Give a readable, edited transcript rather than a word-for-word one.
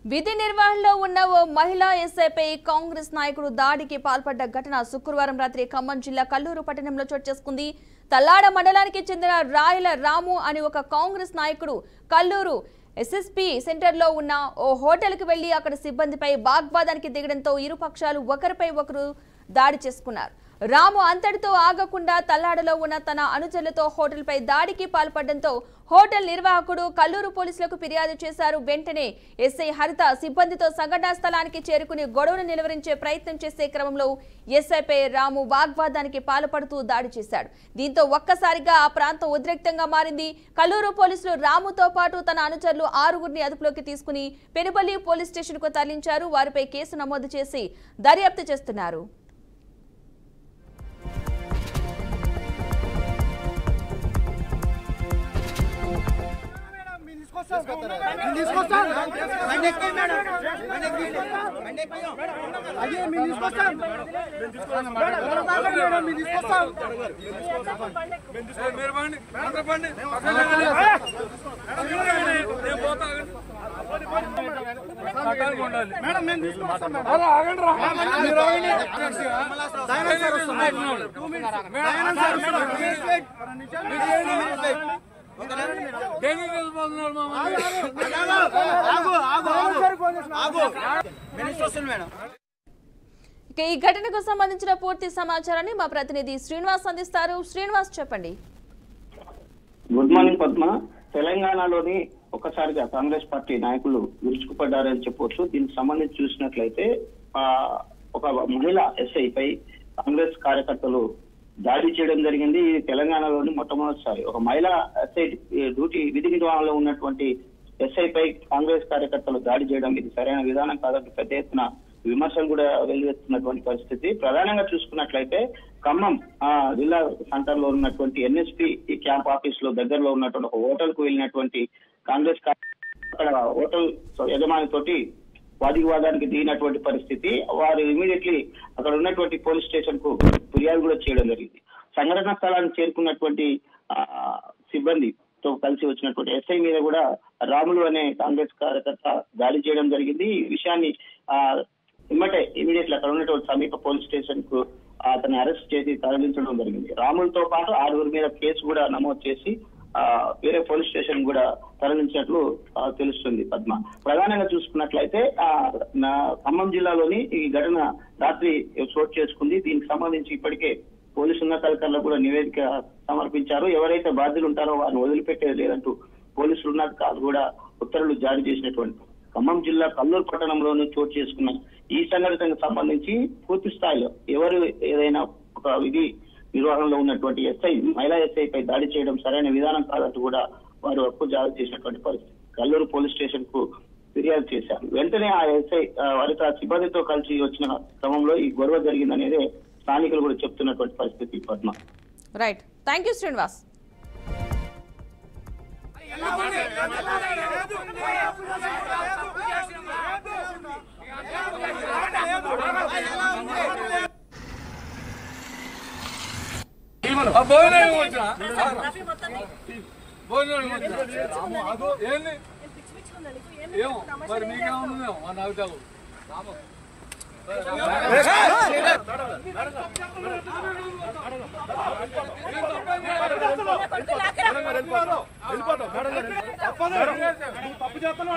విధి నిర్వహణలో ఉన్న ఓ మహిళా ఎస్ఐపై కాంగ్రెస్ నాయకుడు దాడికి పాల్పడ్డ ఘటన శుక్రవారం రాత్రి ఖమ్మం జిల్లా కల్లూరు పట్టణంలో చోటు చేసుకుంది. తల్లాడ మండలానికి చెందిన రాయల రాము అని ఒక కాంగ్రెస్ నాయకుడు కల్లూరు ఎస్ఎస్పీ సెంటర్లో ఉన్న ఓ హోటల్కి వెళ్లి అక్కడ సిబ్బందిపై వాగ్వాదానికి దిగడంతో ఇరు పక్షాలు ఒకరిపై ఒకరు దాడి చేసుకున్నారు. రాము అంతటితో ఆగకుండా తల్లాడలో ఉన్న తన అనుచరులతో హోటల్పై దాడికి పాల్పడడంతో హోటల్ నిర్వాహకుడు కల్లూరు పోలీసులకు ఫిర్యాదు చేశారు. వెంటనే ఎస్ఐ హరిత సిబ్బందితో సంఘటనా స్థలానికి చేరుకుని గొడవను నిలువరించే ప్రయత్నం చేసే క్రమంలో ఎస్ఐపై రాము వాగ్వాదానికి పాల్పడుతూ దాడి చేశాడు. దీంతో ఒక్కసారిగా ఆ ప్రాంతం ఉద్రిక్తంగా మారింది. కల్లూరు పోలీసులు రాముతో పాటు తన అనుచరులు 6గురిని అదుపులోకి తీసుకుని పెనుపల్లి పోలీస్ స్టేషన్ కు తరలించారు. వారిపై కేసు నమోదు చేసి దర్యాప్తు చేస్తున్నారు. ఈ ఘటనకు సంబంధించిన పూర్తి సమాచారాన్ని మా ప్రతినిధి శ్రీనివాస్ అందిస్తారు. శ్రీనివాస్, చెప్పండి. Good morning Padma. తెలంగాణలోని ఒక్కసారిగా కాంగ్రెస్ పార్టీ నాయకులు విరుచుకుపడ్డారని చెప్పవచ్చు. దీనికి సంబంధించి చూసినట్లయితే ఒక మహిళా ఎస్ఐపై కాంగ్రెస్ కార్యకర్తలు దాడి చేయడం జరిగింది. ఇది తెలంగాణలోని మొట్టమొదటిసారి ఒక మహిళా ఎస్ఐ విధి నిర్వహణలో ఉన్నటువంటి ఎస్ఐపై కాంగ్రెస్ కార్యకర్తలు దాడి చేయడం ఇది సరైన విధానం కాదంటూ పెద్ద ఎత్తున విమర్శలు కూడా వెల్లువెత్తున్నటువంటి పరిస్థితి. ప్రధానంగా చూసుకున్నట్లయితే ఖమ్మం జిల్లా సెంటర్ లో ఉన్నటువంటి ఎన్ఎస్పీ క్యాంప్ ఆఫీస్ లో దగ్గరలో ఉన్నటువంటి ఒక హోటల్ కు వెళ్ళినటువంటి కాంగ్రెస్ అక్కడ హోటల్ యజమాని తోటి వాదివాదానికి దిగినటువంటి పరిస్థితి. వారు ఇమీడియట్లీ అక్కడ ఉన్నటువంటి పోలీస్ స్టేషన్ కు ఫిర్యాదు కూడా చేయడం జరిగింది. సంఘటన స్థలానికి చేరుకున్నటువంటి సిబ్బందితో కలిసి వచ్చినటువంటి ఎస్ఐ మీద కూడా రాములు అనే కాంగ్రెస్ కార్యకర్త దాడి చేయడం జరిగింది. ఈ విషయాన్ని ఇమీడియట్లీ అక్కడ ఉన్నటువంటి సమీప పోలీస్ స్టేషన్ కు అతన్ని అరెస్ట్ చేసి తరలించడం జరిగింది. రాములతో పాటు 6గురి మీద కేసు కూడా నమోదు చేసి వేరే పోలీస్ స్టేషన్ కూడా తరలించినట్లు తెలుస్తుంది పద్మ. ప్రధానంగా చూసుకున్నట్లయితే ఖమ్మం జిల్లాలోని ఈ ఘటన రాత్రి చోటు చేసుకుంది. దీనికి సంబంధించి ఇప్పటికే పోలీసు ఉన్నతాధికారులకు కూడా నివేదిక సమర్పించారు. ఎవరైతే బాధ్యులు ఉంటారో వారిని వదిలిపెట్టేది లేదంటూ పోలీసులు ఉన్నతాధికారులు కూడా ఉత్తర్వులు జారీ చేసినటువంటి ఖమ్మం జిల్లా కల్లూరు పట్టణంలోనూ చోటు చేసుకున్న ఈ సంఘటనకు సంబంధించి పూర్తి స్థాయిలో ఎవరు ఏదైనా ఒక విధి నిర్వహణలో ఉన్నటువంటి ఎస్ఐ మహిళా ఎస్ఐపై దాడి చేయడం సరైన విధానం కాదంటూ కూడా వారు హక్కు జారీ చేసినటువంటి పరిస్థితి. కల్లూరు పోలీస్ స్టేషన్ కు ఫిర్యాదు చేశారు. వెంటనే ఆ ఎస్ఐ వారితో సిబ్బందితో కలిసి వచ్చిన క్రమంలో ఈ గొడవ జరిగిందనేదే స్థానికులు కూడా చెప్తున్నటువంటి పరిస్థితి Padma. Right, thank you Srinivas. మరి మీకేమో నాకు తెలుగు తప్పు చేస్తాను.